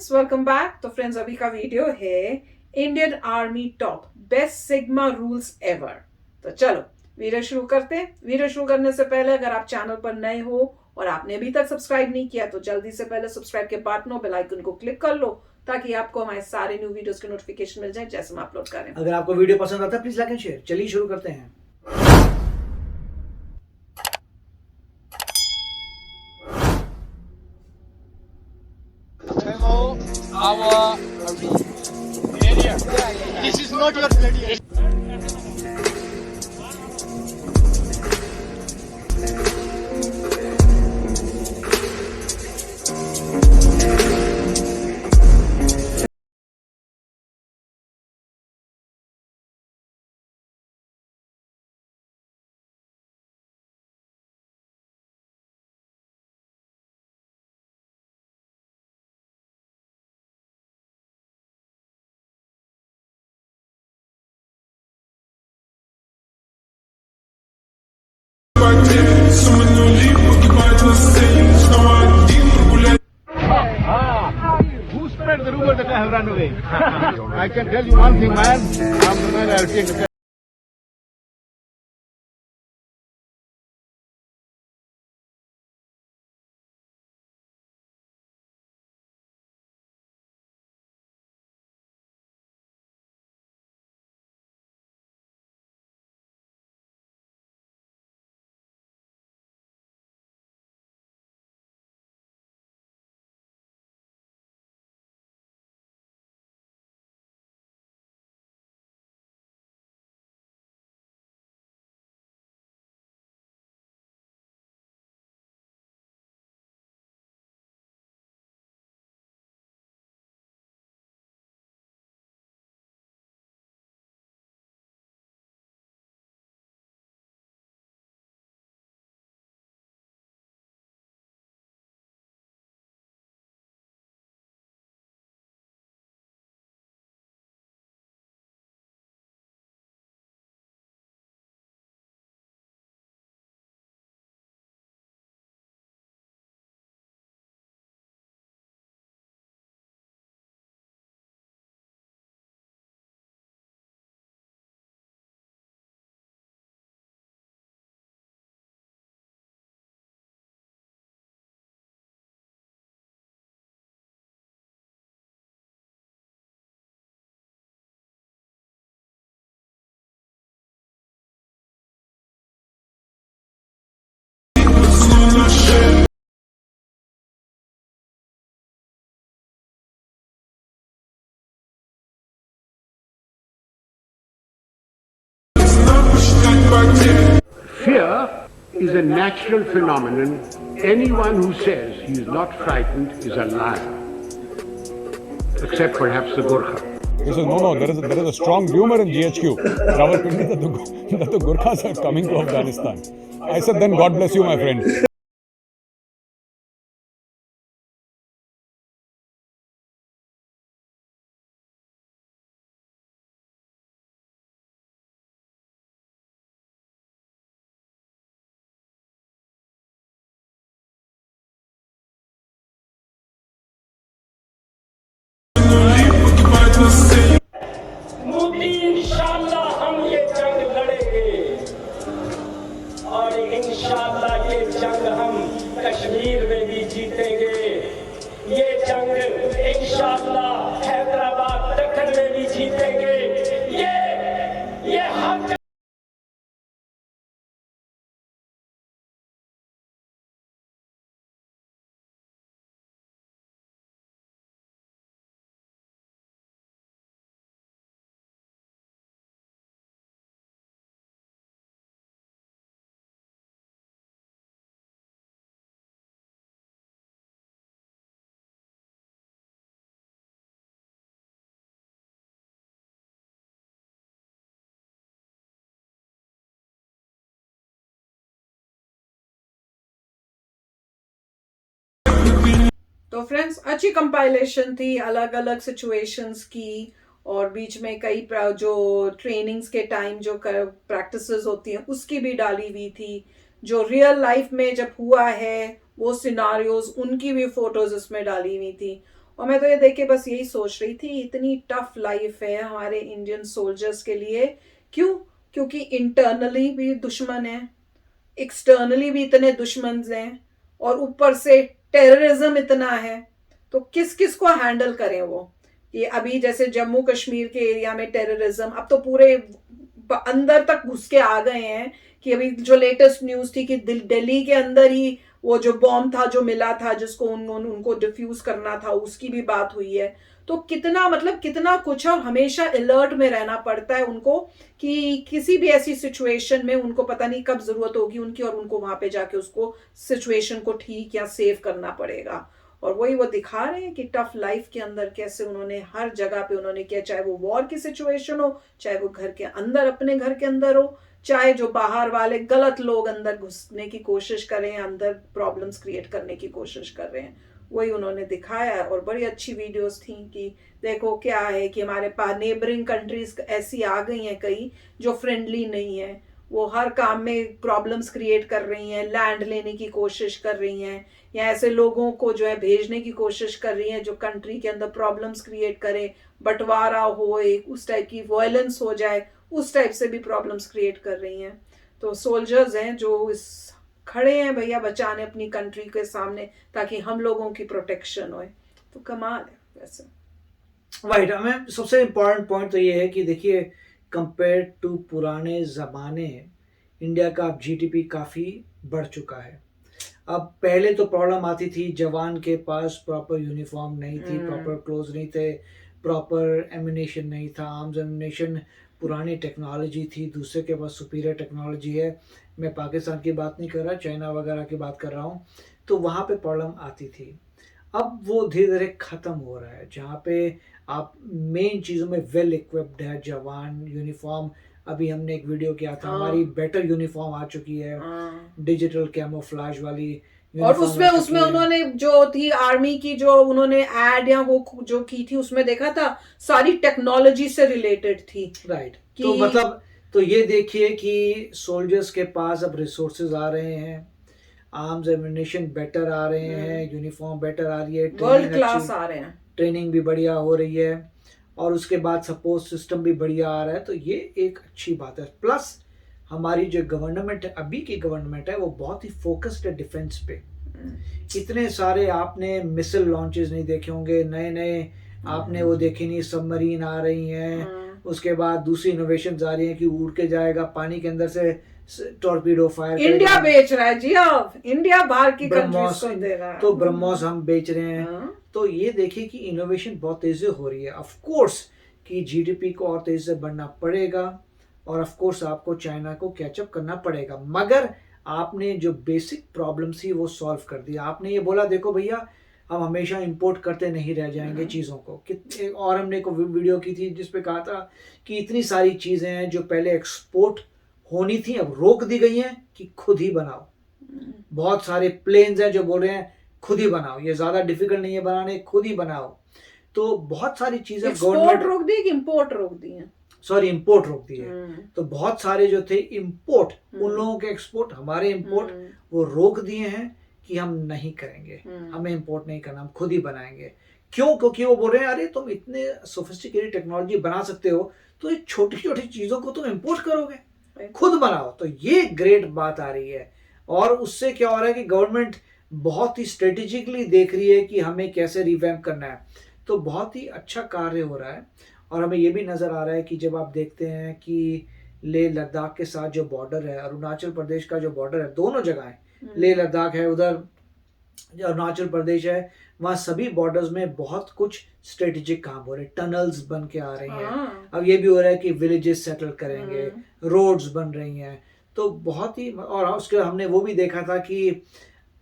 Friends, welcome back. तो friends, अभी का वीडियो है Indian army top best sigma rules ever. तो चलो वीडियो शुरू करते हैं। वीडियो शुरू करने से पहले अगर आप चैनल पर नए हो और आपने अभी तक सब्सक्राइब नहीं किया तो जल्दी से पहले सब्सक्राइब के बटन और बेल आइकन को क्लिक कर लो ताकि आपको हमारे सारे न्यू वीडियोस के नोटिफिकेशन मिल जाए जैसे हम अपलोड करें। अगर आपको वीडियो पसंद आता है प्लीज लाइक एंड शेयर। चलिए शुरू करते हैं। Our area. This is not your bloody area. Who spread the rumor that I have run away? I can tell you one thing, man. I'm the man I'll take. Fear is a natural phenomenon. Anyone who says he is not frightened is a liar. Except perhaps the Gurkha. He says, no, there is a strong rumor in GHQ, Rawalpindi, that the Gurkhas are coming to Afghanistan. I said, then God bless you, my friend. Modi इंशाल्लाह हम ये जंग लड़ेंगे और इंशाल्लाह ये जंग हम कश्मीर में भी जीतेंगे। ये जंग इंशाल्लाह हैदराबाद दक्कन में भी जीतेंगे। ये हक तो फ्रेंड्स, अच्छी कंपाइलेशन थी अलग अलग सिचुएशंस की और बीच में कई जो ट्रेनिंग्स के टाइम जो प्रैक्टिसेस होती हैं उसकी भी डाली हुई थी। जो रियल लाइफ में जब हुआ है वो सिनारियोज उनकी भी फोटोज इसमें डाली हुई थी। और मैं तो ये देख के बस यही सोच रही थी, इतनी टफ लाइफ है हमारे इंडियन सोल्जर्स के लिए। क्यों? क्योंकि इंटरनली भी दुश्मन है, एक्सटर्नली भी इतने दुश्मन हैं, और ऊपर से टेररिज्म इतना है। तो किस किस को हैंडल करें वो? ये अभी जैसे जम्मू कश्मीर के एरिया में टेररिज्म अब तो पूरे अंदर तक घुस के आ गए हैं। कि अभी जो लेटेस्ट न्यूज थी कि दिल्ली के अंदर ही वो जो बॉम्ब था जो मिला था, जिसको उनको डिफ्यूज करना था, उसकी भी बात हुई है। तो कितना मतलब कितना कुछ है, और हमेशा अलर्ट में रहना पड़ता है उनको कि किसी भी ऐसी सिचुएशन में उनको पता नहीं कब जरूरत होगी उनकी, और उनको वहां पे जाके उसको सिचुएशन को ठीक या सेव करना पड़ेगा। और वही वो दिखा रहे हैं कि टफ लाइफ के अंदर कैसे उन्होंने हर जगह पे उन्होंने किया, चाहे वो वॉर की सिचुएशन हो, चाहे वो घर के अंदर अपने घर के अंदर हो, चाहे जो बाहर वाले गलत लोग अंदर घुसने की कोशिश कर रहे हैं, अंदर प्रॉब्लम्स क्रिएट करने की कोशिश कर रहे हैं, वही उन्होंने दिखाया। और बड़ी अच्छी वीडियोस थी कि देखो क्या है कि हमारे पास नेबरिंग कंट्रीज ऐसी आ गई हैं कई जो फ्रेंडली नहीं है, वो हर काम में प्रॉब्लम्स क्रिएट कर रही हैं, लैंड लेने की कोशिश कर रही हैं, या ऐसे लोगों को जो है भेजने की कोशिश कर रही हैं जो कंट्री के अंदर प्रॉब्लम्स क्रिएट करें, बंटवारा हो, एक उस टाइप की वायलेंस हो जाए, उस टाइप से भी प्रॉब्लम्स क्रिएट कर रही हैं। तो सोल्जर्स हैं जो इस खड़े हैं भैया बचाने अपनी कंट्री के सामने, ताकि हम लोगों की प्रोटेक्शन हो। तो कमाल है वैसे। राइट, हमें सबसे इम्पोर्टेंट पॉइंट तो ये है कि देखिए कंपेयर टू पुराने ज़माने इंडिया का अब जीडीपी काफ़ी बढ़ चुका है। अब पहले तो प्रॉब्लम आती थी, जवान के पास प्रॉपर यूनिफॉर्म नहीं थी, प्रॉपर क्लोथ नहीं थे, प्रॉपर एमिनेशन नहीं था, आर्म्स एमिनेशन पुरानी टेक्नोलॉजी थी, दूसरे के पास सुपीरियर टेक्नोलॉजी है। मैं पाकिस्तान की बात नहीं कर रहा, चाइना वगैरह की बात कर रहा हूँ। तो वहाँ पे प्रॉब्लम आती थी। अब वो धीरे धीरे ख़त्म हो रहा है, जहाँ पे आप मेन चीज़ों में वेल इक्विप्ड है, जवान यूनिफॉर्म। अभी हमने एक वीडियो किया था, हमारी बेटर यूनिफॉर्म आ चुकी है, डिजिटल कैमोफ्लेज वाली। और उसमें उन्होंने जो थी आर्मी की जो उन्होंने एड या वो जो की थी, उसमें देखा था सारी टेक्नोलॉजी से रिलेटेड थी। राइट, तो मतलब तो ये देखिए कि सोल्जर्स के पास अब रिसोर्सेज आ रहे हैं, आर्म्स एमिनेशन बेटर आ रहे हैं, यूनिफॉर्म बेटर आ रही है, वर्ल्ड क्लास आ रहे हैं, ट्रेनिंग भी बढ़िया हो रही है, और उसके बाद सपोर्ट सिस्टम भी बढ़िया आ रहा है। तो ये एक अच्छी बात है। प्लस हमारी जो गवर्नमेंट है, अभी की गवर्नमेंट है, वो बहुत ही फोकस्ड है डिफेंस पे। इतने सारे आपने मिसाइल लॉन्चेस नहीं देखे होंगे, नए नए आपने वो देखे नहीं, सबमरीन आ रही हैं। उसके बाद दूसरी इनोवेशंस आ रही हैं कि उड़ के जाएगा पानी के अंदर से, टॉर्पीडो फायर। इंडिया बेच रहा है जी, अब इंडिया बाहर की कंट्रीज को दे रहा है। तो ब्रह्मोस हम बेच रहे हैं। तो ये देखिए कि इनोवेशन बहुत तेजी से हो रही है। ऑफ कोर्स कि जीडीपी को और तेजी से बढ़ना पड़ेगा, और ऑफ कोर्स आपको चाइना को कैचअप करना पड़ेगा, मगर आपने जो बेसिक प्रॉब्लम थी वो सॉल्व कर दिया। आपने ये बोला देखो भैया हम हमेशा इंपोर्ट करते नहीं रह जाएंगे चीज़ों को। और हमने एक वीडियो की थी जिस पे कहा था कि इतनी सारी चीज़ें हैं जो पहले एक्सपोर्ट होनी थी अब रोक दी गई हैं कि खुद ही बनाओ। बहुत सारे प्लेन्स हैं जो बोल रहे हैं खुद ही बनाओ, ये ज़्यादा डिफिकल्ट नहीं है बनाने, खुद ही बनाओ। तो बहुत सारी चीज़ें गवर्नमेंट रोक दी कि इम्पोर्ट रोक दी है, सॉरी इम्पोर्ट रोक दी है। तो बहुत सारे जो थे इम्पोर्ट, उन लोगों के एक्सपोर्ट, हमारे इम्पोर्ट वो रोक दिए हैं कि हम नहीं करेंगे, हमें इम्पोर्ट नहीं करना, हम खुद ही बनाएंगे। क्यों? क्योंकि वो बोल रहे हैं अरे तुम इतने सोफिस्टिकेटेड टेक्नोलॉजी बना सकते हो तो ये छोटी छोटी चीज़ों को तुम इम्पोर्ट करोगे, खुद बनाओ। तो ये ग्रेट बात आ रही है। और उससे क्या हो रहा है कि गवर्नमेंट बहुत ही स्ट्रेटेजिकली देख रही है कि हमें कैसे रिवैम्प करना है। तो बहुत ही अच्छा कार्य हो रहा है। और हमें ये भी नज़र आ रहा है कि जब आप देखते हैं कि लेह लद्दाख के साथ जो बॉर्डर है, अरुणाचल प्रदेश का जो बॉर्डर है, दोनों जगह है, लेह लद्दाख है उधर, अरुणाचल प्रदेश है, वहाँ सभी बॉर्डर्स में बहुत कुछ स्ट्रेटेजिक काम हो रहे हैं, टनल्स बन के आ रही हैं। अब ये भी हो रहा है कि विलेजेस सेटल करेंगे, रोड्स बन रही हैं। तो बहुत ही, और उसके हमने वो भी देखा था कि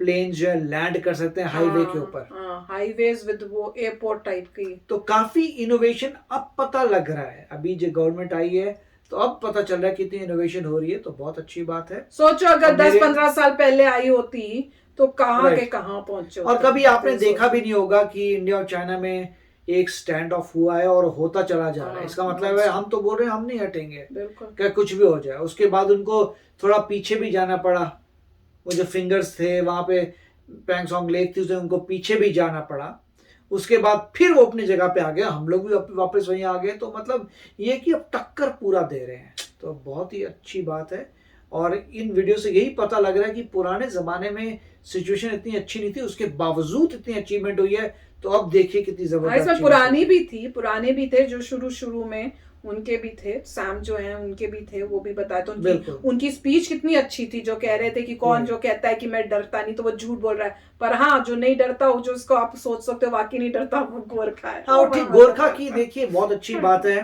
प्लेन जो है लैंड कर सकते हैं हाईवे के ऊपर, हाईवेज विद वो एयरपोर्ट टाइप की। तो काफी इनोवेशन अब पता लग रहा है। अभी जो गवर्नमेंट आई है तो अब पता चल रहा है कितनी इनोवेशन हो रही है। तो बहुत अच्छी बात है। सोचो अगर 10-15 साल पहले आई होती तो कहाँ के कहाँ पहुंचे। और कभी आपने देखा भी नहीं होगा कि इंडिया और चाइना में एक स्टैंड ऑफ हुआ है और होता चला जा रहा है। इसका मतलब है हम तो बोल रहे हैं हम नहीं हटेंगे, क्या कुछ भी हो जाए। उसके बाद उनको थोड़ा पीछे भी जाना पड़ा, वो जो फिंगर्स थे वहाँ पे पैंगसोंग लेक थी उसे उनको पीछे भी जाना पड़ा। उसके बाद फिर वो अपनी जगह पे आ गया, हम लोग भी वापस वहीं आ गए। तो मतलब ये कि अब टक्कर पूरा दे रहे हैं, तो बहुत ही अच्छी बात है। और इन वीडियो से यही पता लग रहा है कि पुराने ज़माने में सिचुएशन इतनी अच्छी नहीं थी, उसके बावजूद इतनी अचीवमेंट हुई है। तो अब देखिए कितनी जबरदस्त। इसमें पुराने भी थे जो शुरू में उनके भी थे, सैम जो हैं उनके भी थे, वो भी बताए। तो उनकी स्पीच कितनी अच्छी थी, जो कह रहे थे कि कौन जो कहता है कि मैं डरता नहीं तो वो झूठ बोल रहा है। पर हाँ, जो नहीं डरता हो, जो उसको आप सोच सकते हो वाकई नहीं डरता, वो गोरखा है। हाँ ठीक, गोरखा की देखिए बहुत अच्छी बात है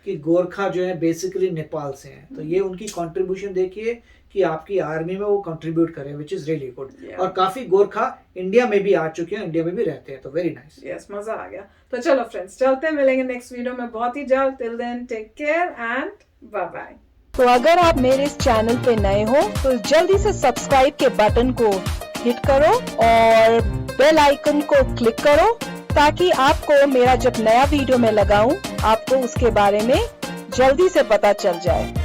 कि गोरखा जो है बेसिकली नेपाल से हैं, तो ये उनकी कंट्रीब्यूशन देखिए कि आपकी आर्मी में वो कंट्रीब्यूट करें, विच इज रियली गुड। और काफी गोरखा इंडिया में भी आ चुके हैं, इंडिया में भी रहते हैं, तो वेरी नाइस। यस, मजा आ गया। तो चलो फ्रेंड्स, चलते हैं, मिलेंगे नेक्स्ट वीडियो में बहुत ही जल्द। Till then take care and bye bye. तो अगर आप मेरे इस चैनल पे नए हो तो जल्दी से सब्सक्राइब के बटन को हिट करो और बेल आइकन को क्लिक करो, ताकि आपको मेरा जब नया वीडियो मैं लगाऊं आपको उसके बारे में जल्दी से पता चल जाए।